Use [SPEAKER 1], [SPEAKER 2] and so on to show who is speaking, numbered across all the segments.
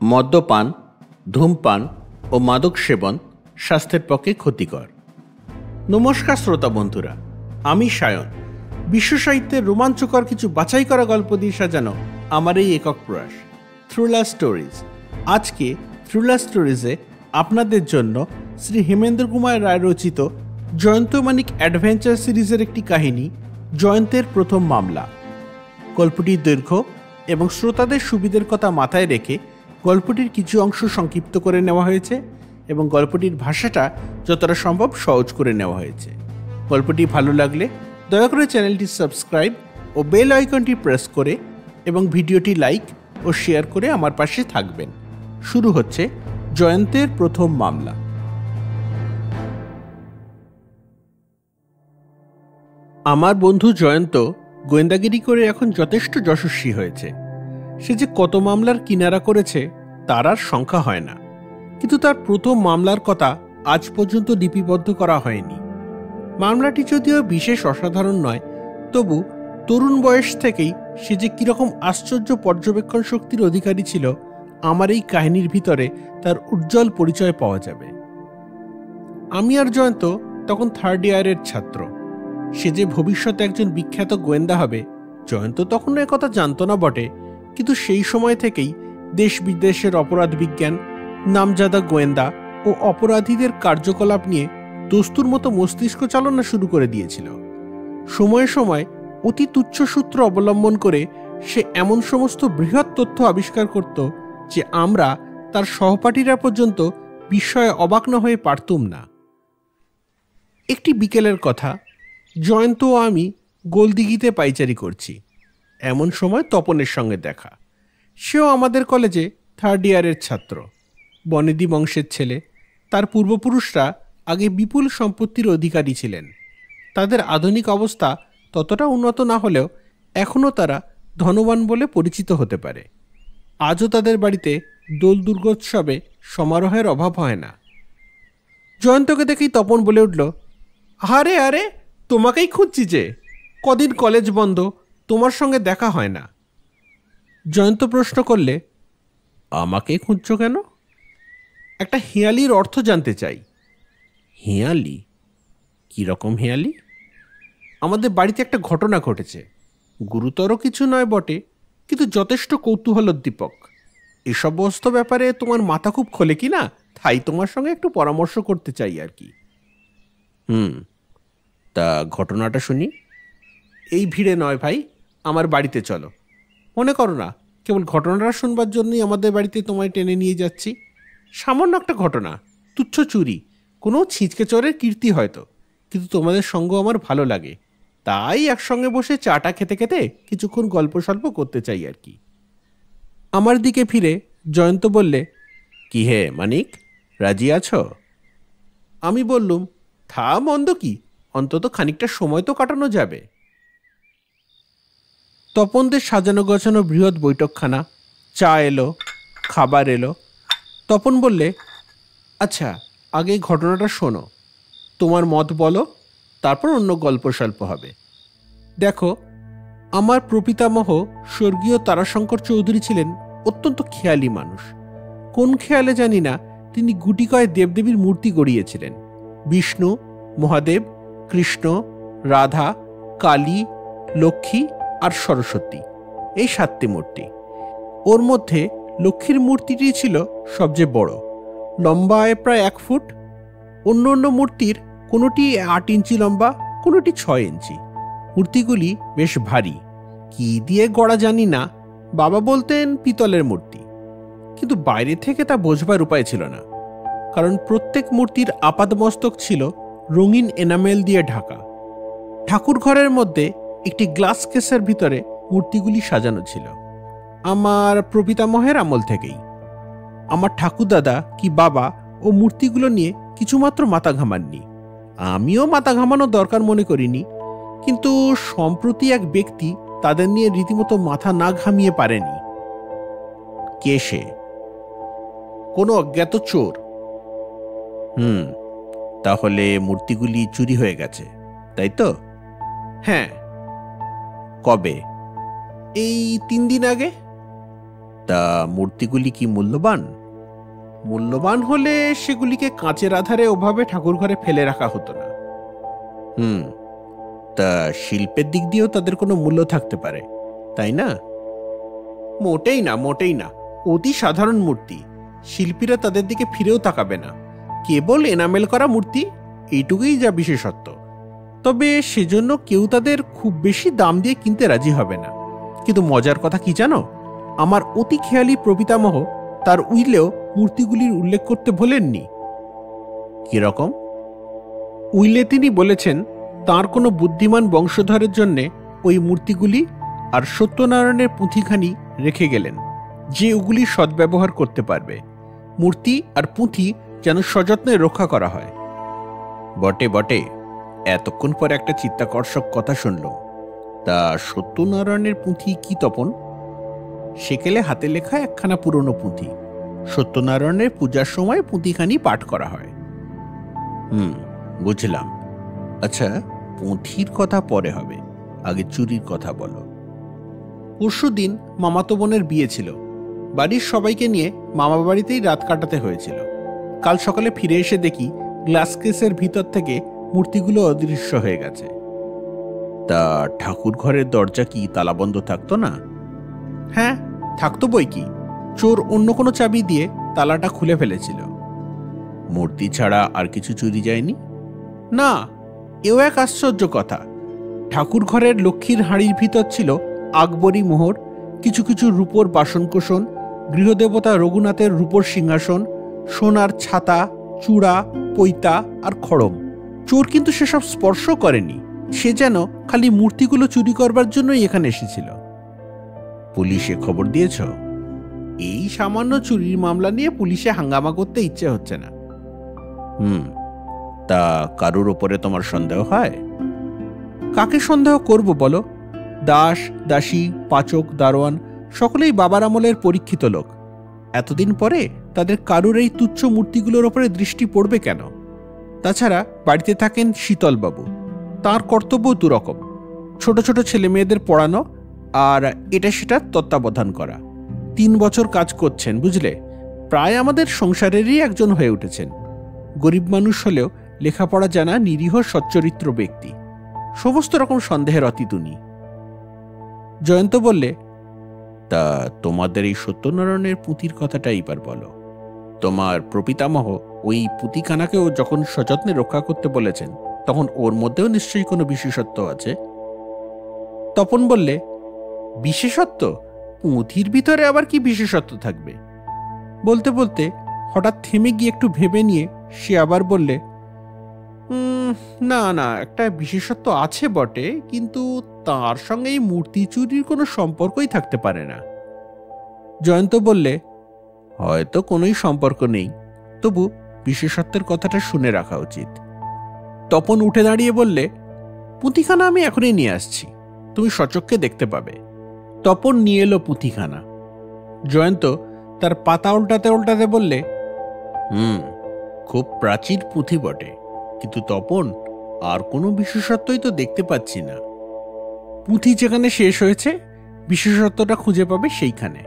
[SPEAKER 1] মদ্যপান, ধূমপান ও মাদক সেবন স্বাস্থ্যের পক্ষে ক্ষতিকর। নমস্কার শ্রোতা বন্ধুরা, আমি সায়ন। বিশ্ব সাহিত্যের রোমাঞ্চকর কিছু বাছাই করা গল্প দিয়ে সাজানো আমার এই একক প্রয়াস থ্রিলার স্টোরিজ। আজকে থ্রিলার স্টোরিজে আপনাদের জন্য শ্রী হেমেন্দ্র কুমার রায় রচিত জয়ন্ত মানিক অ্যাডভেঞ্চার সিরিজের একটি কাহিনী, জয়ন্তের প্রথম মামলা। গল্পটির দৈর্ঘ্য এবং শ্রোতাদের সুবিধের কথা মাথায় রেখে গল্পটির কিছু অংশ সংক্ষিপ্ত করে নেওয়া হয়েছে এবং গল্পটির ভাষাটা যতটা সম্ভব সহজ করে নেওয়া হয়েছে। গল্পটি ভালো লাগলে দয়া করে চ্যানেলটি সাবস্ক্রাইব ও বেল আইকনটি প্রেস করে এবং ভিডিওটি লাইক ও শেয়ার করে আমার পাশে থাকবেন। শুরু হচ্ছে জয়ন্তের প্রথম মামলা। আমার বন্ধু জয়ন্ত গোয়েন্দাগিরি করে এখন যথেষ্ট যশস্বী হয়েছে। সে যে কত মামলার কিনারা করেছে তার আর সংখ্যা হয় না, কিন্তু তার প্রথম মামলার কথা আজ পর্যন্ত লিপিবদ্ধ করা হয়নি। মামলাটি যদিও বিশেষ অসাধারণ নয়, তবু তরুণ বয়স থেকেই সে যে কিরকম আশ্চর্য পর্যবেক্ষণ শক্তির অধিকারী ছিল, আমার এই কাহিনীর ভিতরে তার উজ্জ্বল পরিচয় পাওয়া যাবে। আমি আর জয়ন্ত তখন 3rd ইয়ারের ছাত্র। সে যে ভবিষ্যতে একজন বিখ্যাত গোয়েন্দা হবে, জয়ন্ত তখন একথা জানত না বটে, কিন্তু সেই সময় থেকেই দেশ বিদেশের অপরাধ বিজ্ঞান, নামজাদা গোয়েন্দা ও অপরাধীদের কার্যকলাপ নিয়ে দস্তুর মতো মস্তিষ্ক চালনা শুরু করে দিয়েছিল। সময়ে সময়ে অতি তুচ্ছ সূত্র অবলম্বন করে সে এমন সমস্ত বৃহৎ তথ্য আবিষ্কার করত যে আমরা, তার সহপাঠীরা পর্যন্ত বিস্ময়ে অবাক না হয়ে পারতুম না। একটি বিকেলের কথা, জয়ন্ত ও আমি গোলদিঘিতে পাইচারি করছি। এমন সময় তপনের সঙ্গে দেখা। সেও আমাদের কলেজে 3rd ইয়ারের ছাত্র, বনেদি বংশের ছেলে। তার পূর্বপুরুষরা আগে বিপুল সম্পত্তির অধিকারী ছিলেন। তাদের আধুনিক অবস্থা ততটা উন্নত না হলেও এখনও তারা ধনবান বলে পরিচিত হতে পারে। আজও তাদের বাড়িতে দোল দুর্গোৎসবে সমারোহের অভাব হয় না। জয়ন্তকে দেখেই তপন বলে উঠল, আরে আরে, তোমাকেই খুঁজছি যে, কদিন কলেজ বন্ধ, তোমার সঙ্গে দেখা হয় না। জয়ন্ত প্রশ্ন করলে, আমাকে খুঁজছ কেন? একটা হেঁয়ালির অর্থ জানতে চাই। হেঁয়ালি? কীরকম হেঁয়ালি? আমাদের বাড়িতে একটা ঘটনা ঘটেছে। গুরুতর কিছু নয় বটে, কিন্তু যথেষ্ট কৌতূহলোদ্দীপক। এসব বস্তু ব্যাপারে তোমার মাথা খুব খোলে কি না, তাই তোমার সঙ্গে একটু পরামর্শ করতে চাই আর কি। তা ঘটনাটা শুনি। এই ভিড়ে নয় ভাই, আমার বাড়িতে চলো। মনে করো না কেবল ঘটনাটা শুনবার জন্যই আমাদের বাড়িতে তোমায় টেনে নিয়ে যাচ্ছি। সামান্য একটা ঘটনা, তুচ্ছ চুরি, কোনো ছিঁচকে চোরের কীর্তি হয়তো, কিন্তু তোমাদের সঙ্গ আমার ভালো লাগে, তাই একসঙ্গে বসে চাটা খেতে খেতে কিছুক্ষণ গল্প সল্প করতে চাই আর কি। আমার দিকে ফিরে জয়ন্ত বললে, কি হে মানিক, রাজি আছো? আমি বললুম, থা মন্দ কি, অন্তত খানিকটা সময় তো কাটানো যাবে। তপনদের সাজানো গোছানো বৃহৎ বৈঠকখানা, চা এলো, খাবার এলো। তপন বললে, আচ্ছা আগে ঘটনাটা শোনো, তোমার মত বলো, তারপর অন্য গল্প স্বল্প হবে। দেখো, আমার প্রপিতামহ স্বর্গীয় তারাশঙ্কর চৌধুরী ছিলেন অত্যন্ত খেয়ালি মানুষ। কোন খেয়ালে জানি না তিনি গুটিকয় দেবদেবীর মূর্তি গড়িয়েছিলেন। বিষ্ণু, মহাদেব, কৃষ্ণ, রাধা, কালী, লক্ষ্মী আর সরস্বতী, এই 7টি মূর্তি। ওর মধ্যে লক্ষ্মীর মূর্তিটি ছিল সবচেয়ে বড়, লম্বায় প্রায় 1 ফুট। অন্য অন্য মূর্তির কোনোটি 8 ইঞ্চি লম্বা, কোনোটি 6 ইঞ্চি। মূর্তিগুলি বেশ ভারী, কি দিয়ে গড়া জানি না। বাবা বলতেন পিতলের মূর্তি, কিন্তু বাইরে থেকে তা বোঝবার উপায় ছিল না, কারণ প্রত্যেক মূর্তির আপাদমস্তক ছিল রঙিন এনামেল দিয়ে ঢাকা। ঠাকুর ঘরের মধ্যে একটি গ্লাস কেসের ভিতরে মূর্তিগুলি সাজানো ছিল, আমার প্রপিতামহের আমল থেকেই। আমার ঠাকুরদাদা কি বাবা ও মূর্তিগুলো নিয়ে কিছুমাত্র মাথা ঘামাননি। আমিও মাথা ঘামানো দরকার মনে করিনি, কিন্তু সম্প্রতি এক ব্যক্তি তাদের নিয়ে রীতিমতো মাথা না ঘামিয়ে পারেনি। কে সে? কোনো অজ্ঞাত চোর। তাহলে মূর্তিগুলি চুরি হয়ে গেছে, তাই তো? হ্যাঁ। কবে? এই 3 দিন আগে। তা মূর্তিগুলি কি মূল্যবান? মূল্যবান হলে সেগুলিকে কাঁচের আধারে ওভাবে ঠাকুর ঘরে ফেলে রাখা হতো না। তা শিল্পের দিক দিয়েও তাদের কোনো মূল্য থাকতে পারে, তাই না? মোটেই না, মোটেই না। অতি সাধারণ মূর্তি, শিল্পীরা তাদের দিকে ফিরেও তাকাবে না। কেবল এনামেল করা মূর্তি, এইটুকুই যা বিশেষত্ব। তবে সেজন্য কেউ তাদের খুব বেশি দাম দিয়ে কিনতে রাজি হবে না। কিন্তু মজার কথা কি জানো, আমার অতি খেয়ালি প্রপিতামহ তার উইলেও মূর্তিগুলির উল্লেখ করতে ভোলেননি। কিরকম? উইলে তিনি বলেছেন তার কোনো বুদ্ধিমান বংশধরের জন্যে ওই মূর্তিগুলি আর সত্যনারায়ণের পুঁথিখানি রেখে গেলেন, যে ওগুলি সদ্ব্যবহার করতে পারবে। মূর্তি আর পুঁথি যেন সযত্নে রক্ষা করা হয়। বটে বটে, এতক্ষণ পর একটা চিত্তাকর্ষক কথা শুনল। তা সত্যনারায়ণের পুঁথি কি তপন? সেকেলে হাতে লেখা একখানা পুরনো পুঁথি। সত্যনারায়ণের পূজার সময় পুঁথিখানি পাঠ করা হয়। বুঝলাম। আচ্ছা, পুঁথির কথা পরে হবে, আগে চুরির কথা বলো। পরশুদিন মামাতো বোনের বিয়ে ছিল। বাড়ির সবাইকে নিয়ে মামা বাড়িতেই রাত কাটাতে হয়েছিল। কাল সকালে ফিরে এসে দেখি গ্লাস কেসের ভিতর থেকে মূর্তিগুলো অদৃশ্য হয়ে গেছে। তা ঠাকুর ঘরের দরজা কি তালাবন্ধ থাকতো না? হ্যাঁ, থাকতো বই কি। চোর অন্য কোনো চাবি দিয়ে তালাটা খুলে ফেলেছিল। মূর্তি ছাড়া আর কিছু চুরি যায়নি? না, এও এক আশ্চর্য কথা। ঠাকুর ঘরের লক্ষ্মীর হাঁড়ির ভিতর ছিল আকবরী মোহর, কিছু কিছু রূপোর বাসনকোসন, গৃহদেবতা রঘুনাথের রূপোর সিংহাসন, সোনার ছাতা, চূড়া, পৈতা আর খড়ম। চোর কিন্তু সেসব স্পর্শ করেনি। সে যেন খালি মূর্তিগুলো চুরি করবার জন্যই এখানে এসেছিল। পুলিশে খবর দিয়েছ? এই সামান্য চুরির মামলা নিয়ে পুলিশে হাঙ্গামা করতে ইচ্ছে হচ্ছে না। তা কারুর ওপরে তোমার সন্দেহ হয়? কাকে সন্দেহ করব বলো? দাস, দাসী, পাচক, দারোয়ান সকলেই বাবার আমলের পরীক্ষিত লোক। এতদিন পরে তাদের কারুর এই তুচ্ছ মূর্তিগুলোর ওপরে দৃষ্টি পড়বে কেন? তাছাড়া বাড়িতে থাকেন শীতলবাবু, তাঁর কর্তব্য দুরকম। ছোট ছোট ছেলে মেয়েদের পড়ানো আর এটা সেটা তত্ত্বাবধান করা। 3 বছর কাজ করছেন, বুঝলে। প্রায় আমাদের সংসারেরই একজন হয়ে উঠেছেন। গরিব মানুষ হলেও লেখাপড়া জানা নিরীহ সচ্চরিত্র ব্যক্তি। সমস্ত রকম সন্দেহের অতীত উনি। জয়ন্ত বললে, তা তোমাদের এই সত্যনারায়ণের পুঁথির কথাটা এইবার বলো। তোমার প্রপিতামহ ওই পুঁথিখানাকেও যখন সযত্নে রক্ষা করতে বলেছেন, তখন ওর মধ্যেও নিশ্চয়ই কোনো বিশেষত্ব আছে। তপন বললে, বিশেষত্ব? পুঁথির ভিতরে আবার কি বিশেষত্ব থাকবে? বলতে বলতে হঠাৎ থেমে গিয়ে একটু ভেবে নিয়ে সে আবার বললে, না না, একটা বিশেষত্ব আছে বটে, কিন্তু তার সঙ্গে এই মূর্তি চুরির কোনো সম্পর্কই থাকতে পারে না। জয়ন্ত বললে, হয়তো কোনোই সম্পর্ক নেই, তবু বিশেষত্বের কথাটা শুনে রাখা উচিত। তপন উঠে দাঁড়িয়ে বললে, পুঁথিখানা আমি এখনই নিয়ে আসছি, তুমি সচক্ষে দেখতে পাবে। তপন নিয়ে এলো পুঁথিখানা। জয়ন্ত তার পাতা উল্টাতে উল্টাতে বললে, খুব প্রাচীন পুঁথি বটে, কিন্তু তপন আর কোনো বিশেষত্বই তো দেখতে পাচ্ছি না। পুঁথি যেখানে শেষ হয়েছে, বিশেষত্বটা খুঁজে পাবে সেইখানে।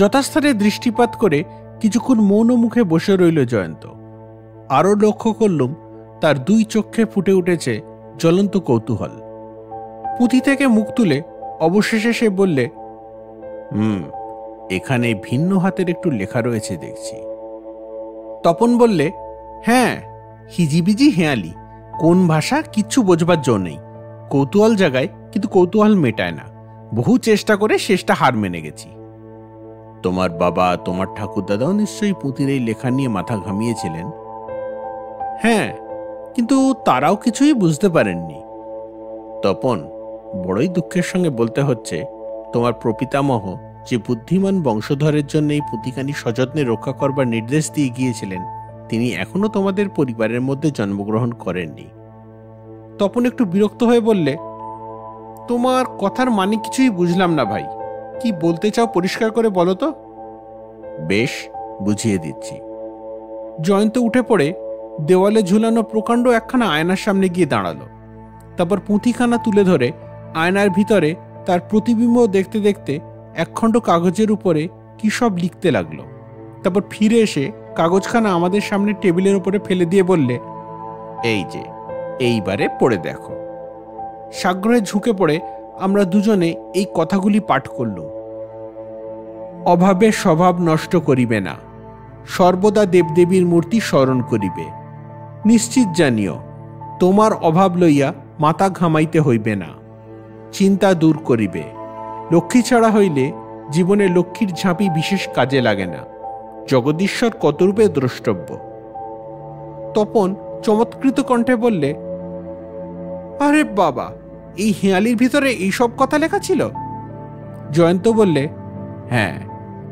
[SPEAKER 1] যথাস্থানে দৃষ্টিপাত করে কিছুক্ষণ মৌন মুখে বসে রইল জয়ন্ত। আরো লক্ষ্য করলুম তার 2 চক্ষে ফুটে উঠেছে জ্বলন্ত কৌতূহল। পুঁথি থেকে মুখ তুলে অবশেষে সে বললে, এখানে ভিন্ন হাতের একটু লেখা রয়েছে দেখছি। তপন বললে, হ্যাঁ, হিজিবিজি হেঁয়ালি, কোন ভাষা কিচ্ছু বোঝবার জো নেই। কৌতূহল জাগায়, কিন্তু কৌতূহল মেটায় না। বহু চেষ্টা করে শেষটা হার মেনে গেছি। তোমার বাবা, তোমার ঠাকুরদাদাও নিশ্চয়ই পুঁথির এই লেখা নিয়ে মাথা ঘামিয়েছিলেন। হ্যাঁ, কিন্তু তারাও কিছুই বুঝতে পারেননি। তপন, বড়ই দুঃখের সঙ্গে বলতে হচ্ছে, তোমার প্রপিতামহ যে বুদ্ধিমান বংশধরের জন্য এই পুঁথিখানি সযত্নে রক্ষা করবার নির্দেশ দিয়ে গিয়েছিলেন, তিনি এখনো তোমাদের পরিবারের মধ্যে জন্মগ্রহণ করেননি। তপন একটু বিরক্ত হয়ে বললে, তোমার কথার মানে কিছুই বুঝলাম না ভাই। কি বলতে চাও পরিষ্কার করে বলো তো। বেশ, বুঝিয়ে দিচ্ছি। জয়ন্ত উঠে পড়ে দেওয়ালে ঝুলানো প্রকাণ্ড একখানা আয়নার সামনে গিয়ে দাঁড়ালো। তারপর পুঁথিখানা তুলে ধরে আয়নার ভিতরে তার প্রতিবিম্ব দেখতে দেখতে একখণ্ড কাগজের উপরে কি সব লিখতে লাগলো। তারপর ফিরে এসে কাগজখানা আমাদের সামনে টেবিলের উপরে ফেলে দিয়ে বললে, এই যে, এইবারে পড়ে দেখো। সাগ্রহে ঝুঁকে পড়ে আমরা দুজনে এই কথাগুলি পাঠ করল। অভাবে স্বভাব নষ্ট করিবে না, সর্বদা দেবদেবীর মূর্তি স্মরণ করিবে। নিশ্চিত জানিও, তোমার অভাব লইয়া মাথা ঘামাইতে হইবে না, চিন্তা দূর করিবে। লক্ষ্মী ছাড়া হইলে জীবনে লক্ষ্মীর ঝাঁপি বিশেষ কাজে লাগে না, জগদীশ্বর কতরূপে দ্রষ্টব্য। তপন চমৎকৃত কণ্ঠে বললে, আরে বাবা, এই হেঁয়ালির ভিতরে এইসব কথা লেখা ছিল? জয়ন্ত বললে, হ্যাঁ,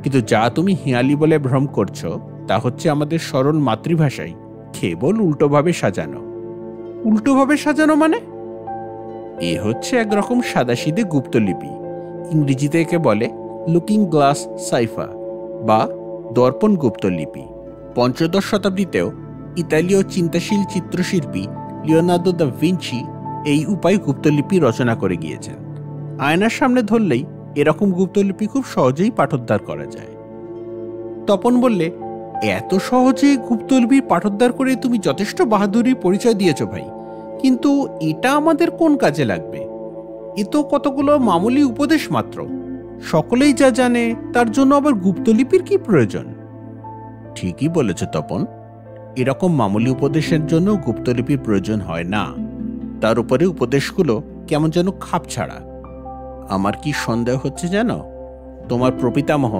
[SPEAKER 1] কিন্তু যা তুমি হেঁয়ালি বলে ভ্রম করছো তা হচ্ছে আমাদের সরল মাতৃভাষাই, কেবল উল্টোভাবে সাজানো। উল্টোভাবে সাজানো মানে? এ হচ্ছে একরকম সাদাসিধে গুপ্তলিপি। ইংরেজিতে একে বলে লুকিং গ্লাস সাইফা বা দর্পণ গুপ্তলিপি। পঞ্চদশ শতাব্দীতেও ইতালীয় চিন্তাশীল চিত্রশিল্পী লিওনার্দো দা ভিঞ্চি এই উপায়ে গুপ্তলিপি রচনা করে গিয়েছেন। আয়নার সামনে ধরলেই এরকম গুপ্তলিপি খুব সহজেই পাঠোদ্ধার করা যায়। তপন বললে, এত সহজে গুপ্তলিপি পাঠোদ্ধার করে তুমি যথেষ্ট বাহাদুরির পরিচয় দিয়েছ ভাই, কিন্তু এটা আমাদের কোন কাজে লাগবে? এ তো কতগুলো মামুলি উপদেশ মাত্র। সকলেই যা জানে তার জন্য আবার গুপ্তলিপির কি প্রয়োজন? ঠিকই বলেছ তপন, এরকম মামুলি উপদেশের জন্য গুপ্তলিপির প্রয়োজন হয় না। তার উপরে উপদেশগুলো কেমন যেন খাপ ছাড়া। আমার কি সন্দেহ হচ্ছে জানো, তোমার প্রপিতামহ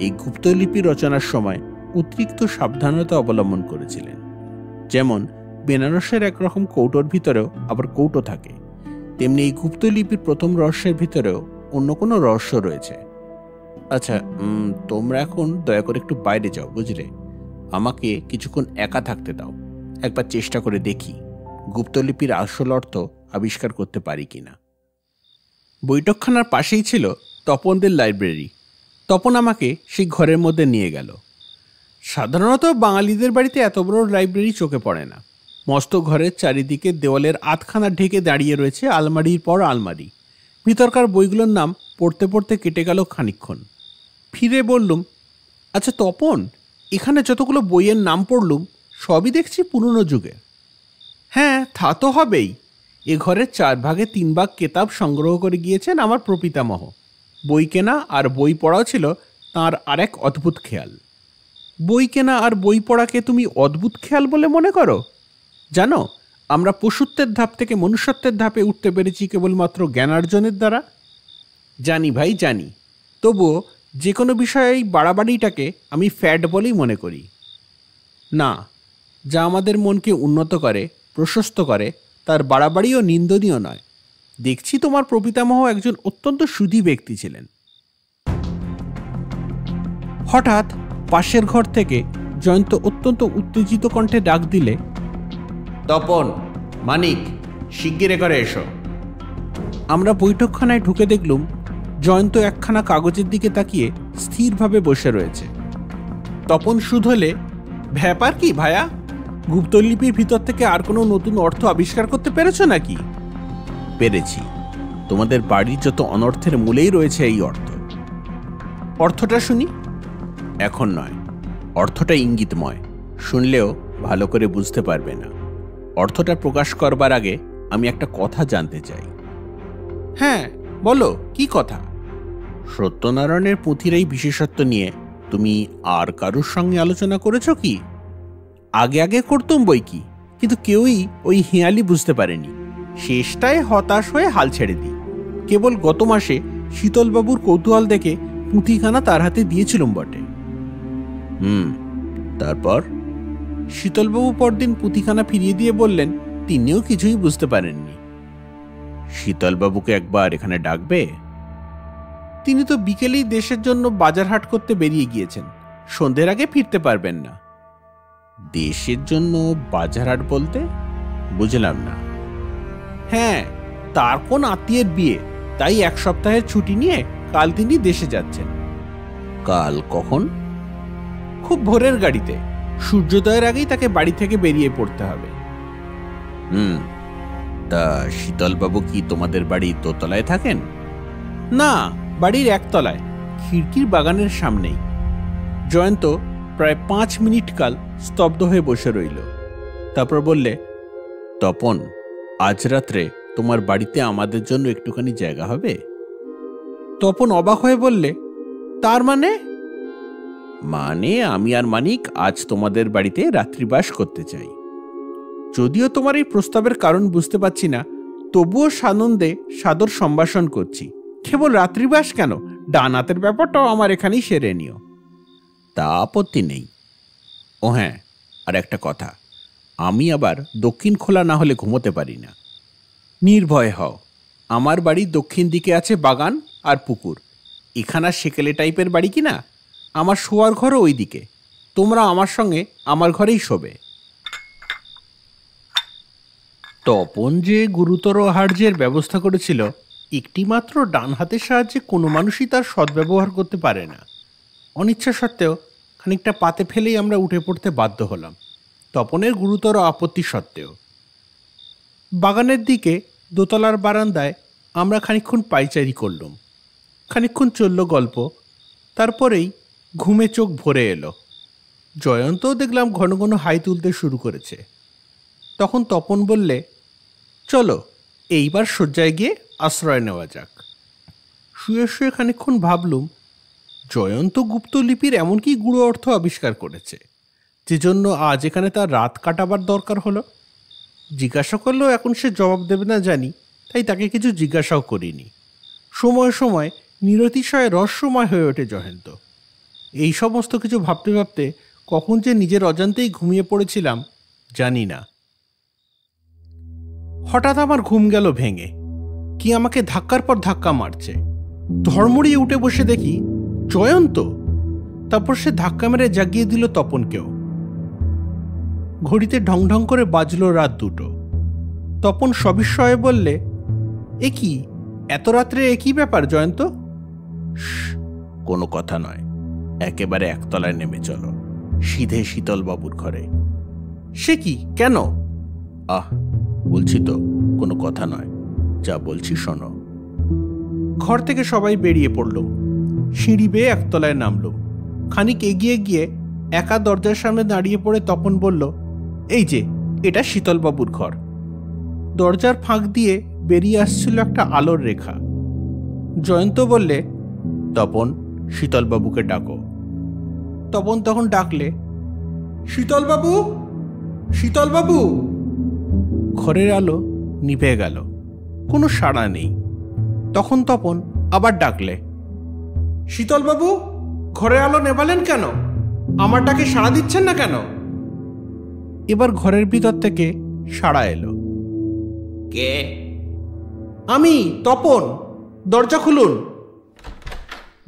[SPEAKER 1] এই গুপ্তলিপি রচনার সময় অতিরিক্ত সাবধানতা অবলম্বন করেছিলেন। যেমন বেনারসের একরকম কৌটোর ভিতরেও আবার কৌটো থাকে, তেমনি এই গুপ্তলিপির প্রথম রহস্যের ভিতরেও অন্য কোনো রহস্য রয়েছে। আচ্ছা, তোমরা এখন দয়া করে একটু বাইরে যাও, বুঝলে? আমাকে কিছুক্ষণ একা থাকতে দাও, একবার চেষ্টা করে দেখি গুপ্তলিপির আসল অর্থ আবিষ্কার করতে পারি কিনা। বৈঠকখানার পাশেই ছিল তপনদের লাইব্রেরি। তপন আমাকে সেই ঘরের মধ্যে নিয়ে গেল। সাধারণত বাঙালিদের বাড়িতে এত বড় লাইব্রেরি চোখে পড়ে না। মস্ত ঘরের চারিদিকে দেওয়ালের আধখানা ঢেকে দাঁড়িয়ে রয়েছে আলমারির পর আলমারি। ভিতরকার বইগুলোর নাম পড়তে পড়তে কেটে গেল খানিকক্ষণ। ফিরে বললুম, আচ্ছা তপন, এখানে যতগুলো বইয়ের নাম পড়লুম সবই দেখছি পুরনো যুগের। হ্যাঁ, তা তো হবেই। এ ঘরের 4 ভাগে 3 ভাগ কেতাব সংগ্রহ করে গিয়েছেন আমার প্রপিতামহ। বই কেনা আর বই পড়াও ছিল তাঁর আরেক অদ্ভুত খেয়াল। বই কেনা আর বই পড়াকে তুমি অদ্ভুত খেয়াল বলে মনে করো? জানো, আমরা পশুত্বের ধাপ থেকে মনুষ্যত্বের ধাপে উঠতে পেরেছি কেবলমাত্র জ্ঞানার্জনের দ্বারা। জানি ভাই, জানি। তবুও যে কোনো বিষয়ে এই বাড়াবাড়িটাকে আমি ফ্যাট বলেই মনে করি। না, যা আমাদের মনকে উন্নত করে, প্রশস্ত করে, তার বাড়াবাড়িও নিন্দনীয় নয়। দেখছি তোমার প্রপিতামহ একজন অত্যন্ত সুধী ব্যক্তি ছিলেন। হঠাৎ পাশের ঘর থেকে জয়ন্ত অত্যন্ত উত্তেজিত কণ্ঠে ডাক দিলে, তপন, মানিক, শিগগির করে এসো। আমরা বৈঠকখানায় ঢুকে দেখলুম জয়ন্ত একখানা কাগজের দিকে তাকিয়ে স্থিরভাবে বসে রয়েছে। তপন শুধলে, ব্যাপার কি ভায়া? গুপ্তলিপির ভিতর থেকে আর কোনো নতুন অর্থ আবিষ্কার করতে পেরেছ নাকি? পেরেছি। তোমাদের বাড়ির যত অনর্থের মূলেই রয়েছে এই অর্থ। অর্থটা শুনি। এখন নয়, অর্থটা ইঙ্গিতময়, শুনলেও ভালো করে বুঝতে পারবে না। অর্থটা প্রকাশ করবার আগে আমি একটা কথা জানতে চাই। হ্যাঁ বলো, কি কথা? সত্যনারায়ণের পুঁথির এই বিশেষত্ব নিয়ে তুমি আর কারুর সঙ্গে আলোচনা করেছো কি? আগে আগে করতুম বই কি, কিন্তু কেউই ওই হেঁয়ালি বুঝতে পারেনি। শেষটায় হতাশ হয়ে হাল ছেড়ে দিই। কেবল গত মাসে শীতলবাবুর কৌতূহল দেখে পুঁথিখানা তার হাতে দিয়েছিলুম বটে। তারপর? শীতলবাবু পরদিন পুঁথিখানা ফিরিয়ে দিয়ে বললেন তিনিও কিছুই বুঝতে পারেননি। শীতলবাবুকে একবার এখানে ডাকবে? তিনি তো বিকেলেই দেশের জন্য বাজার হাট করতে বেরিয়ে গিয়েছেন, সন্ধ্যের আগে ফিরতে পারবেন না। দেশের জন্য বাজার হাট বলতে বুঝলাম না। হ্যাঁ, তার কোন আত্মীয়ের বিয়ে, তাই 1 সপ্তাহের ছুটি নিয়ে কাল তিনি দেশে যাচ্ছেন। কাল কখন? খুব ভোরের গাড়িতে। সূর্যোদয়ের আগেই তাকে বাড়ি থেকে বেরিয়ে পড়তে হবে। তা শীতলবাবু কি তোমাদের বাড়ি দোতলায় থাকেন? না, বাড়ির 1 তলায়, খিড়কির বাগানের সামনেই। জয়ন্ত প্রায় 5 মিনিট কাল স্তব্ধ হয়ে বসে রইল। তারপর বললে, তপন, আজ রাত্রে তোমার বাড়িতে আমাদের জন্য একটুখানি জায়গা হবে? তপন অবাক হয়ে বললে, তার মানে? মানে আমি আর মানিক আজ তোমাদের বাড়িতে রাত্রিবাস করতে চাই। যদিও তোমার এই প্রস্তাবের কারণ বুঝতে পারছি না, তবুও সানন্দে সাদর সম্ভাষণ করছি। কেবল রাত্রিবাস কেন, ডানাতের ব্যাপারটাও আমার এখানেই সেরে নিও। তা আপত্তি নেই। ও হ্যাঁ, আর একটা কথা, আমি আবার দক্ষিণ খোলা না হলে ঘুমোতে পারি না। নির্ভয় হও, আমার বাড়ি দক্ষিণ দিকে আছে বাগান আর পুকুর। এখানা সেকেলে টাইপের বাড়ি কিনা, আমার শোয়ার ঘরও ওই দিকে। তোমরা আমার সঙ্গে আমার ঘরেই শোবে। তপন যে গুরুতর আহার্যের ব্যবস্থা করেছিল, একটিমাত্র ডান হাতের সাহায্যে কোনো মানুষই তার সদ্ব্যবহার করতে পারে না। অনিচ্ছা সত্ত্বেও খানিকটা পাতে ফেলেই আমরা উঠে পড়তে বাধ্য হলাম, তপনের গুরুতর আপত্তি সত্ত্বেও। বাগানের দিকে দোতলার বারান্দায় আমরা খানিকক্ষণ পায়চারি করলাম। খানিকক্ষণ চলল গল্প, তারপরেই ঘুমে চোখ ভরে এলো। জয়ন্তও দেখলাম ঘন ঘন হাই তুলতে শুরু করেছে। তখন তপন বললে, চলো এইবার শয্যায় গিয়ে আশ্রয় নেওয়া যাক। শুয়ে শুয়ে খানিকক্ষণ ভাবলুম, জয়ন্ত গুপ্তলিপির এমন কি গূঢ় অর্থ আবিষ্কার করেছে যে জন্য আজ এখানে তার রাত কাটাবার দরকার হলো। জিজ্ঞাসা করলেও এখন সে জবাব দেবে না জানি, তাই তাকে কিছু জিজ্ঞাসাও করিনি। সময় সময় নিরতিশয় রহস্যময় হয়ে ওঠে জয়ন্ত। এই সমস্ত কিছু ভাবতে ভাবতে কখন যে নিজের অজান্তেই ঘুমিয়ে পড়েছিলাম জানি না। হঠাৎ আমার ঘুম গেল ভেঙে। কি আমাকে ধাক্কার পর ধাক্কা মারছে। ধর্মড়িয়ে উঠে বসে দেখি জয়ন্ত। তারপর সে ধাক্কা মেরে জাগিয়ে দিল তপনকেও। ঘড়িতে ঢং ঢং করে বাজল রাত 2টো। তপন সবিস্ময়ে বললে, এ কি, এত রাত্রে এ কি ব্যাপার জয়ন্ত? কোনো কথা নয়, একেবারে একতলায় নেমে চলো, সিধে শীতলবাবুর ঘরে। সে কি, কেন? আহ, বলছি তো, কোনো কথা নয়, যা বলছি শোনো। ঘর থেকে সবাই বেরিয়ে পড়ল। সিঁড়ি বেয়ে একতলায় নামল। খানিক এগিয়ে গিয়ে একা দরজার সামনে দাঁড়িয়ে পড়ে তপন বলল, এই যে, এটা শীতলবাবুর ঘর। দরজার ফাঁক দিয়ে বেরিয়ে আসছিল একটা আলোর রেখা। জয়ন্ত বললে, তপন, শীতলবাবুকে ডাকো। তপন তখন ডাকলে, শীতলবাবু, শীতলবাবু। ঘরের আলো নিভে গেল, কোনো সাড়া নেই। তখন তপন আবার ডাকলে, শীতলবাবু, ঘরের আলো নেভালেন কেন? আমার ডাকে সাড়া দিচ্ছেন না কেন? এবার ঘরের ভিতর থেকে সাড়া এলো। কে? আমি, তপন, দরজা খুলুন।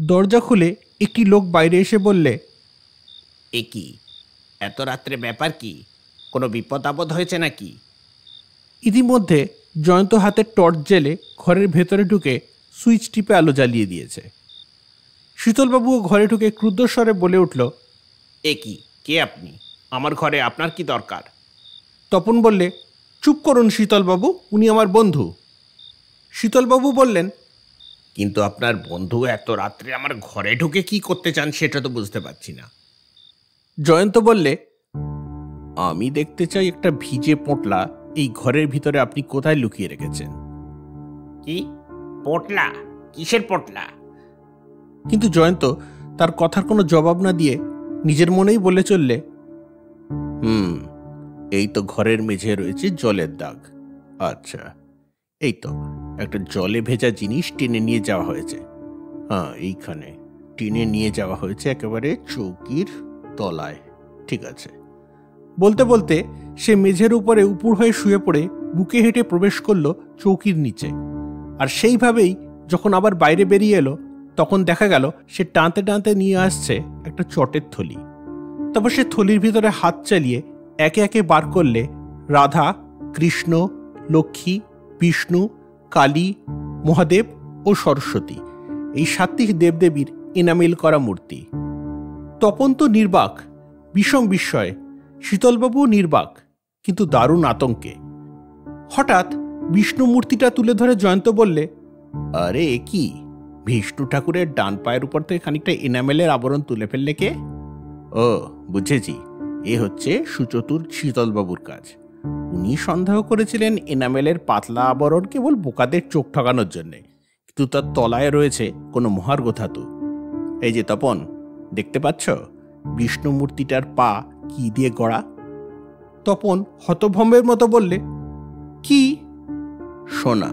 [SPEAKER 1] দরজা খুলে একটি লোক বাইরে এসে বললে, এ কি, এত রাত্রে ব্যাপার কি? কোনো বিপদ আপদ হয়েছে নাকি? ইতিমধ্যে জয়ন্ত হাতের টর্চ জেলে ঘরের ভেতরে ঢুকে সুইচ টিপে আলো জ্বালিয়ে দিয়েছে। শীতলবাবুও ঘরে ঢুকে ক্রুদ্ধস্বরে বলে উঠল, এ কি, কে আপনি? আমার ঘরে আপনার কি দরকার? তপন বললে, চুপ করুন শীতলবাবু, উনি আমার বন্ধু। শীতলবাবু বললেন, কিন্তু আপনার বন্ধু এত রাত্রে আমার ঘরে ঢুকে কি করতে চান সেটা তো বুঝতে পারছি না। জয়ন্ত বললে, আমি দেখতে চাই একটা ভিজে পোঁটলা এই ঘরের ভিতরে আপনি কোথায় লুকিয়ে রেখেছেন। কি পোঁটলা? কিসের পোঁটলা? কিন্তু জয়ন্ত তার কথার কোনো জবাব না দিয়ে নিজের মনেই বলে চললে, এই তো ঘরের মেঝে রয়েছে জলের দাগ। আচ্ছা, এই তো একটা জলে ভেজা জিনিস টেনে নিয়ে যাওয়া হয়েছে। হ্যাঁ, এইখানে টেনে নিয়ে যাওয়া হয়েছে একেবারে চৌকির তলায়। ঠিক আছে। বলতে বলতে সে মেঝের উপরে উপুর হয়ে শুয়ে পড়ে বুকে হেঁটে প্রবেশ করলো চৌকির নিচে। আর সেইভাবেই যখন আবার বাইরে বেরিয়ে এলো, তখন দেখা গেল সে টানতে টানতে নিয়ে আসছে একটা চটের থলি। তারপর সে থলির ভিতরে হাত চালিয়ে একে একে বার করলে রাধা, কৃষ্ণ, লক্ষ্মী, বিষ্ণু, কালী, মহাদেব ও সরস্বতী, এই 7টি দেবদেবীর এনামেল করা মূর্তি। তপন তো নির্বাক, বিষম বিস্ময়ে। শীতলবাবুও নির্বাক, কিন্তু দারুণ আতঙ্কে। হঠাৎ বিষ্ণু মূর্তিটা তুলে ধরে জয়ন্ত বললে, আরে এ কি, বিষ্ণু ঠাকুরের ডান পায়ের উপর থেকে খানিকটা এনামেলের আবরণ তুলে ফেললে কে? ও, বুঝেছি, এ হচ্ছে সুচতুর শীতলবাবুর কাজ। উনি সন্দেহ করেছিলেন এনামেলের পাতলা আবরণ কেবল বোকাদের চোখ ঠকানোর জন্যে, কিন্তু তার তলায় রয়েছে কোনো মহার্ঘ ধাতু। এই যে তপন, দেখতে পাচ্ছ বিষ্ণু মূর্তিটার পা কি দিয়ে গড়া? তপন হতভম্বের মতো বললে, কি? সোনা।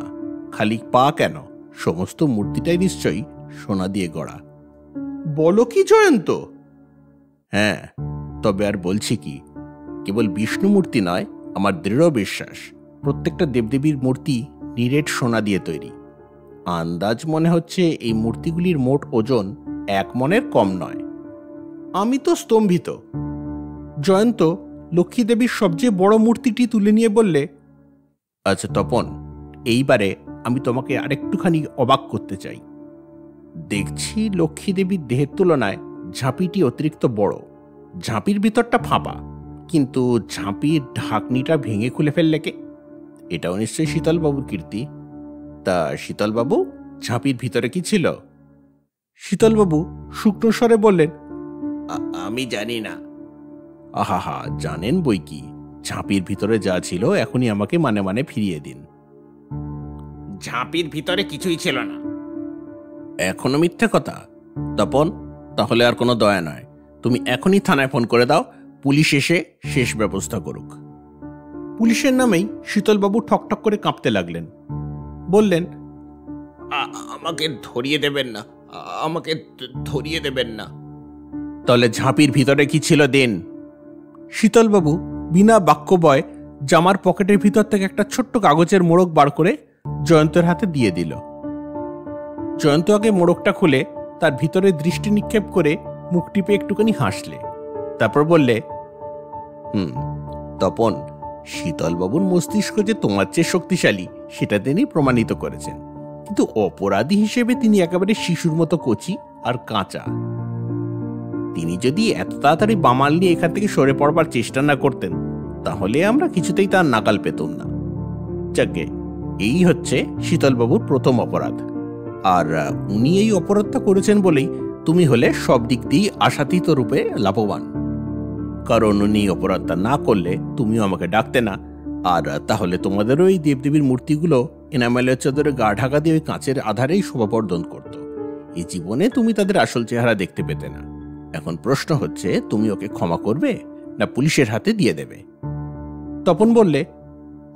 [SPEAKER 1] খালি পা কেন, সমস্ত মূর্তিটাই নিশ্চয়ই সোনা দিয়ে গড়া। বলো কি জয়ন্ত? হ্যাঁ, তবে আর বলছি কি, কেবল বিষ্ণু মূর্তি নয়, আমার দৃঢ় বিশ্বাস প্রত্যেকটা দেবদেবীর মূর্তি নিরেট সোনা দিয়ে তৈরি। আন্দাজ মনে হচ্ছে এই মূর্তিগুলির মোট ওজন 1 মণের কম নয়। আমি তো স্তম্ভিত। জয়ন্ত লক্ষ্মী দেবীর সবচেয়ে বড় মূর্তিটি তুলে নিয়ে বললে, আচ্ছা তপন, এইবারে আমি তোমাকে আরেকটুখানি অবাক করতে চাই। দেখছি লক্ষ্মী দেবীর দেহের তুলনায় ঝাঁপিটি অতিরিক্ত বড়। ঝাঁপির ভিতরটা ফাঁপা, কিন্তু ঝাঁপির ঢাকনিটা ভেঙে খুলে ফেললে কে? এটাও নিশ্চয়ই শীতলবাবুর কীর্তি। তা শীতলবাবু, ঝাঁপির ভিতরে কি ছিল? শীতলবাবু শুকনো স্বরে বললেন, আমি জানি না। আহা, জানেন বই কি, ঝাঁপির ভিতরে যা ছিল এখনই আমাকে মানে মানে ফিরিয়ে দিন। ঝাঁপির ভিতরে কিছুই ছিল না। এখনো মিথ্যে কথা? তপন, তাহলে আর কোনো দয়া নয়, তুমি এখনই থানায় ফোন করে দাও, পুলিশ এসে শেষ ব্যবস্থা করুক। পুলিশের নামেই শীতলবাবু ঠকঠক করে কাঁপতে লাগলেন। বললেন, আমাকে ধরিয়ে দেবেন না, আমাকে ধরিয়ে দেবেন না। তাহলে ঝাঁপির ভিতরে কি ছিল দিন। শীতলবাবু বিনা বাক্যবয় জামার পকেটের ভিতর থেকে একটা ছোট্ট কাগজের মোড়ক বার করে জয়ন্তের হাতে দিয়ে দিল। জয়ন্ত আগে মোড়কটা খুলে তার ভিতরে দৃষ্টি নিক্ষেপ করে মুখ টিপে একটুখানি হাসলে, তারপর বললে, তপন, শীতলবাবুর মস্তিষ্ক যে তোমার চেয়ে শক্তিশালী সেটা তিনি প্রমাণিত করেছেন, কিন্তু অপরাধী হিসেবে তিনি একেবারে শিশুর মতো কচি আর কাঁচা। তিনি যদি এত তাড়াতাড়ি বামাল নিয়ে এখান থেকে সরে পড়বার চেষ্টা না করতেন, তাহলে আমরা কিছুতেই তার নাগাল পেতাম না। যাকে, এই হচ্ছে শীতলবাবুর প্রথম অপরাধ, আর উনি এই অপরাধটা করেছেন বলেই তুমি হলে সব দিক দিয়ে আশাতীত রূপে লাভবান। কারণ উনি অপরাধটা না করলে তুমিও আমাকে ডাকতে না, আর তাহলে তোমাদেরও এই দেবদেবীর মূর্তিগুলো এনামেলের চাদরে গা ঢাকা দিয়ে ওই কাঁচের আধারেই শোভাবর্ধন করত। এই জীবনে তুমি তাদের আসল চেহারা দেখতে পেতে না। এখন প্রশ্ন হচ্ছে, তুমি ওকে ক্ষমা করবে না পুলিশের হাতে দিয়ে দেবে? তপন বললে,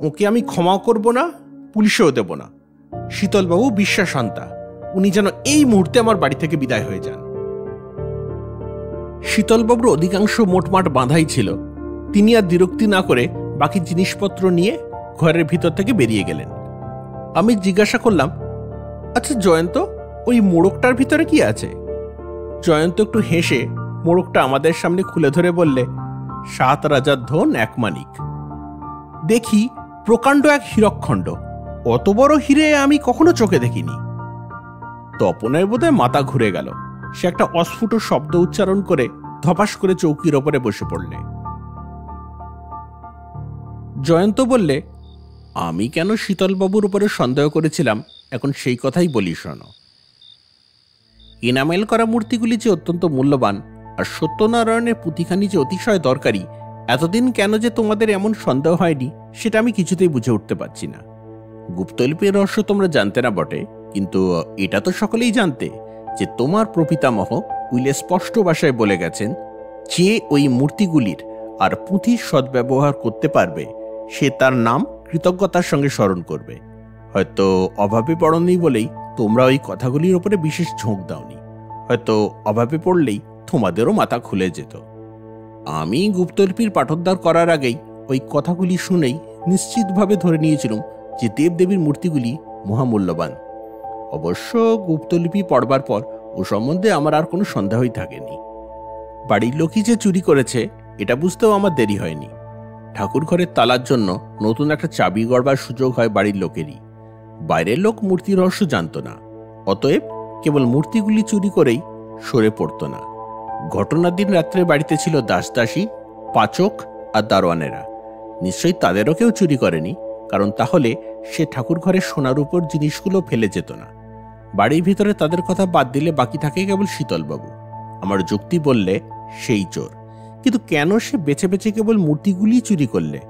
[SPEAKER 1] ওকে আমি ক্ষমা করব না, পুলিশেও দেব না। শীতলবাবু বিশ্বাসান্তা, উনি যেন এই মুহূর্তে আমার বাড়ি থেকে বিদায় হয়ে যান। শীতলবাবুর অধিকাংশ মোটমাট বাঁধাই ছিল। তিনি আর বিরক্তি না করে বাকি জিনিসপত্র নিয়ে ঘরের ভিতর থেকে বেরিয়ে গেলেন। আমি জিজ্ঞাসা করলাম, আচ্ছা জয়ন্ত, ওই মোড়কটার ভিতরে কি আছে? জয়ন্ত একটু হেসে মোড়কটা আমাদের সামনে খুলে ধরে বললে, 7 রাজার ধন 1 মানিক। দেখি প্রকাণ্ড এক হীরকখণ্ড, অত বড় হিরে আমি কখনো চোখে দেখিনি। তপনের বোধহয় মাথা ঘুরে গেল। সে একটা অস্ফুট শব্দ উচ্চারণ করে ধপাস করে চৌকির ওপরে বসে পড়লে। জয়ন্ত বললে, আমি কেন শীতলবাবুর উপরে সন্দেহ করেছিলাম এখন সেই কথাই বলি শোনো। এনামেল করা মূর্তিগুলি যে অত্যন্ত মূল্যবান আর সত্যনারায়ণের পুঁথিখানি যে অতিশয় দরকারি, এতদিন কেন যে তোমাদের এমন সন্দেহ হয়নি সেটা আমি কিছুতেই বুঝে উঠতে পারছি না। গুপ্তলিপির রহস্য তোমরা জানতে না বটে, কিন্তু এটা তো সকলেই জানতে যে তোমার প্রপিতামহ উইলে স্পষ্ট ভাষায় বলে গেছেন, যে ওই মূর্তিগুলির আর পুঁথির সদ্ব্যবহার করতে পারবে সে তার নাম কৃতজ্ঞতার সঙ্গে স্মরণ করবে। হয়তো অভাবে পড়নি বলেই তোমরা ওই কথাগুলির ওপরে বিশেষ ঝোঁক দাওনি, হয়তো অভাবে পড়লেই তোমাদেরও মাথা খুলে যেত। আমি গুপ্তলিপির পাঠোদ্ধার করার আগেই ওই কথাগুলি শুনেই নিশ্চিতভাবে ধরে নিয়েছিলাম যে দেবদেবীর মূর্তিগুলি মহামূল্যবান। অবশ্য গুপ্তলিপি পড়বার পর ও সম্বন্ধে আমার আর কোনো সন্দেহই থাকেনি। বাড়ির লোকই যে চুরি করেছে এটা বুঝতেও আমার দেরি হয়নি। ঠাকুর ঘরের তালার জন্য নতুন একটা চাবি গড়বার সুযোগ হয় বাড়ির লোকেরই। বাইরের লোক মূর্তি রহস্য জানত না, অতএব কেবল মূর্তিগুলি চুরি করেই সরে পড়ত না। ঘটনার দিন রাত্রে বাড়িতে ছিল দাসদাসী, পাচক আর দারোয়ানেরা। নিশ্চয়ই তাদেরও কেউ চুরি করেনি, কারণ তাহলে সে ঠাকুর ঘরের সোনার উপর জিনিসগুলো ফেলে যেত না। বাড়ির ভিতরে তাদের কথা বাদ দিলে বাকি থাকে কেবল শীতলবাবু। আমার যুক্তি বললে সেই চোর, কিন্তু কেন সে বেছে বেছে কেবল মূর্তিগুলি চুরি করলে?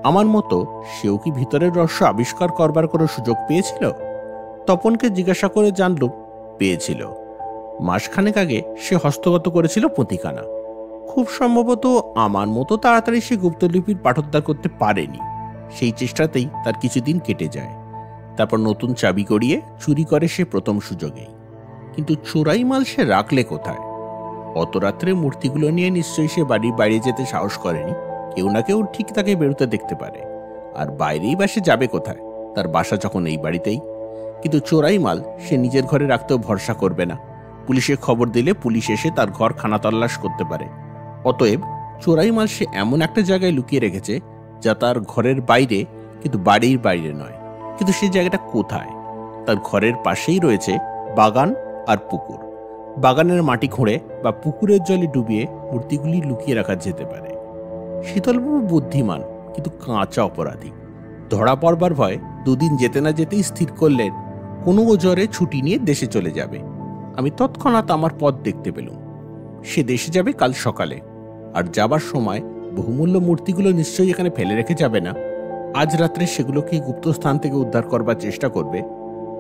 [SPEAKER 1] আমার মতো সেও কি ভিতরের রহস্য আবিষ্কার করবার কোনো সুযোগ পেয়েছিল? তপনকে জিজ্ঞাসা করে জানলুম পেয়েছিল। মাসখানেক আগে সে হস্তগত করেছিল পুঁতিখানা। খুব সম্ভবত আমার মতো তাড়াতাড়ি সে গুপ্তলিপির পাঠোদ্ধার করতে পারেনি। সেই চেষ্টাতেই তার কিছুদিন কেটে যায়। তারপর নতুন চাবি গড়িয়ে চুরি করে সে প্রথম সুযোগেই। কিন্তু চোরাই মাল সে রাখলে কোথায়? অত রাত্রে মূর্তিগুলো নিয়ে নিশ্চয়ই সে বাড়ির বাইরে যেতে সাহস করেনি। কেউ না কেউ ঠিক তাকে বেরোতে দেখতে পারে। আর বাইরেই বা সে যাবে কোথায়? তার বাসা যখন এই বাড়িতেই। কিন্তু চোরাই মাল সে নিজের ঘরে রাখতেও ভরসা করবে না। পুলিশে খবর দিলে পুলিশ এসে তার ঘর খানাতল্লাশ করতে পারে। অতএব চোরাই মাল সে এমন একটা জায়গায় লুকিয়ে রেখেছে যা তার ঘরের বাইরে, কিন্তু বাড়ির বাইরে নয়। কিন্তু সেই জায়গাটা কোথায়? তার ঘরের পাশেই রয়েছে বাগান আর পুকুর। বাগানের মাটি খুঁড়ে বা পুকুরের জলে ডুবিয়ে মূর্তিগুলি লুকিয়ে রাখা যেতে পারে। শীতলবাবু বুদ্ধিমান, কিন্তু কাঁচা অপরাধী। ধরা পড়বার ভয় দুদিন যেতে না যেতেই স্থির করলেন কোনো জ্বরে ছুটি নিয়ে দেশে চলে যাবে। আমি তৎক্ষণাৎ আমার পথ দেখতে পেলুম। সে দেশে যাবে কাল সকালে। আর যাবার সময় বহুমূল্য মূর্তিগুলো নিশ্চয়ই এখানে ফেলে রেখে যাবে না। আজ রাত্রে সেগুলোকে গুপ্ত স্থান থেকে উদ্ধার করবার চেষ্টা করবে।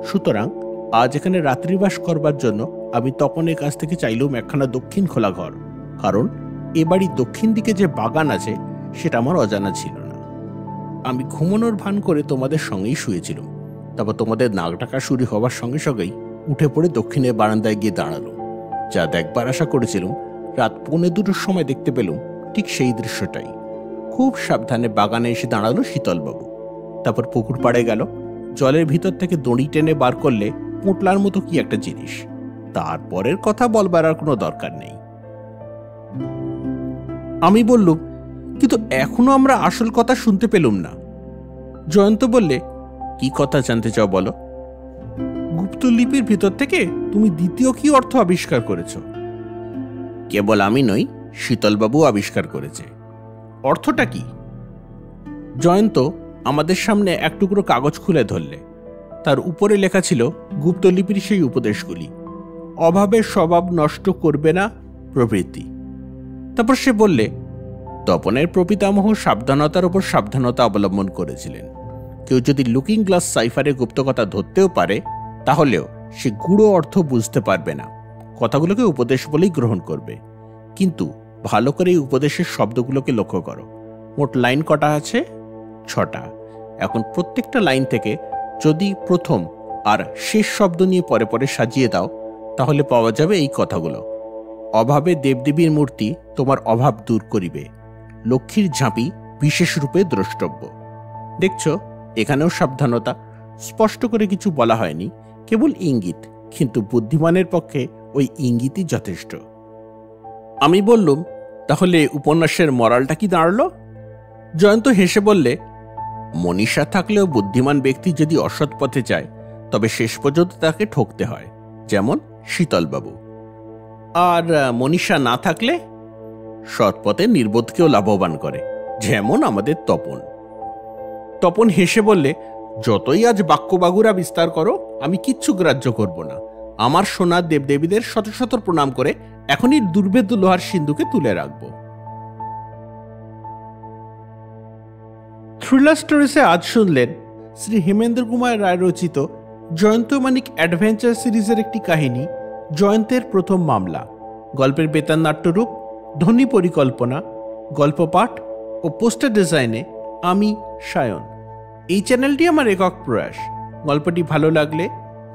[SPEAKER 1] সুতরাং আজ এখানে রাত্রিবাস করবার জন্য আমি তপনের কাছ থেকে চাইলুম একখানা দক্ষিণ খোলা ঘর। কারণ এ বাড়ির দক্ষিণ দিকে যে বাগান আছে সেটা আমার অজানা ছিল না। আমি ঘুমানোর ভান করে তোমাদের সঙ্গেই শুয়েছিলাম। তারপর তোমাদের নাক ডাকা শুরু হবার সঙ্গে সঙ্গেই উঠে পড়ে দক্ষিণের বারান্দায় গিয়ে দাঁড়ালো। যা দেখবার আশা করেছিলাম রাত 1:45-র সময় দেখতে পেলুম ঠিক সেই দৃশ্যটাই। খুব সাবধানে বাগানে এসে দাঁড়ালো শীতলবাবু। তারপর পুকুর পাড়ে গেল। জলের ভিতর থেকে দড়ি টেনে বার করলে পোঁটলার মতো কি একটা জিনিস। তারপরের কথা বলবার আর কোনো দরকার নেই। আমি বললুম, কিন্তু এখনো আমরা আসল কথা শুনতে পেলুম না। জয়ন্ত বললে, কি কথা জানতে চাও বলো? গুপ্তলিপির ভিতর থেকে তুমি দ্বিতীয় কি অর্থ আবিষ্কার করেছ? কেবল আমি নই, শীতলবাবু আবিষ্কার করেছে। অর্থটা কি? জয়ন্ত আমাদের সামনে এক টুকরো কাগজ খুলে ধরলে। তার উপরে লেখা ছিল গুপ্তলিপির সেই উপদেশগুলি, অভাবের স্বভাব নষ্ট করবে না প্রভৃতি। তারপর সে বললে, তপনের প্রপিতামহ সাবধানতার উপর সাবধানতা অবলম্বন করেছিলেন। কেউ যদি লুকিং গ্লাস সাইফারে গুপ্তকথা ধরতেও পারে, তাহলেও সে গূঢ় অর্থ বুঝতে পারবে না। কথাগুলোকে উপদেশ বলেই গ্রহণ করবে। কিন্তু ভালো করে এই উপদেশের শব্দগুলোকে লক্ষ্য করো। মোট লাইন কটা আছে? 6টা। এখন প্রত্যেকটা লাইন থেকে যদি প্রথম আর শেষ শব্দ নিয়ে পরে পরে সাজিয়ে দাও, তাহলে পাওয়া যাবে এই কথাগুলো। অভাবে দেবদেবীর মূর্তি তোমার অভাব দূর করিবে, লক্ষ্মীর ঝাঁপি বিশেষ রূপে দ্রষ্টব্য। দেখছো, এখানেও সাবধানতা। স্পষ্ট করে কিছু বলা হয়নি, কেবল ইঙ্গিত। কিন্তু বুদ্ধিমানের পক্ষে ওই ইঙ্গিতই যথেষ্ট। আমি বললুম, তাহলে উপন্যাসের মরালটা কি দাঁড়ালো? জয়ন্ত হেসে বললে, মনীষা থাকলেও বুদ্ধিমান ব্যক্তি যদি অসৎ পথে যায়, তবে শেষ পর্যন্ত তাকে ঠকতে হয়, যেমন শীতলবাবু। আর মনীষা না থাকলে সৎ পথে নির্বোধকেও লাভবান করে, যেমন আমাদের তপন। তপন হেসে বললে, যতই আজ বাক্যবাগুরা বিস্তার করো, আমি কিচ্ছু গ্রাহ্য করব না। আমার সোনার দেবদেবীদের শত শত প্রণাম করে এখনই দুর্ভেদ্য লোহার সিন্ধুকে তুলে রাখব। থ্রিলার স্টোরিসে আজ শুনলেন শ্রী হেমেন্দ্র কুমার রায় রচিত জয়ন্ত মানিক অ্যাডভেঞ্চার সিরিজের একটি কাহিনী, জয়ন্তের প্রথম মামলা। গল্পের বেতার নাট্যরূপ, ধ্বনি পরিকল্পনা, গল্প পাঠ ও পোস্টার ডিজাইনে আমি সায়ন। এই চ্যানেলটি আমার একক প্রয়াস। গল্পটি ভালো লাগলে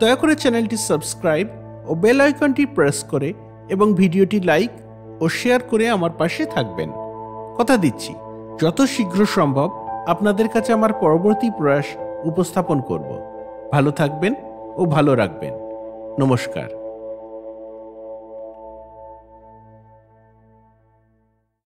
[SPEAKER 1] দয়া করে চ্যানেলটি সাবস্ক্রাইব ও বেল আইকনটি প্রেস করে এবং ভিডিওটি লাইক ও শেয়ার করে আমার পাশে থাকবেন। কথা দিচ্ছি, যত শীঘ্র সম্ভব আপনাদের কাছে আমার পরবর্তী প্রয়াস উপস্থাপন করব। ভালো থাকবেন ও ভালো রাখবেন। নমস্কার।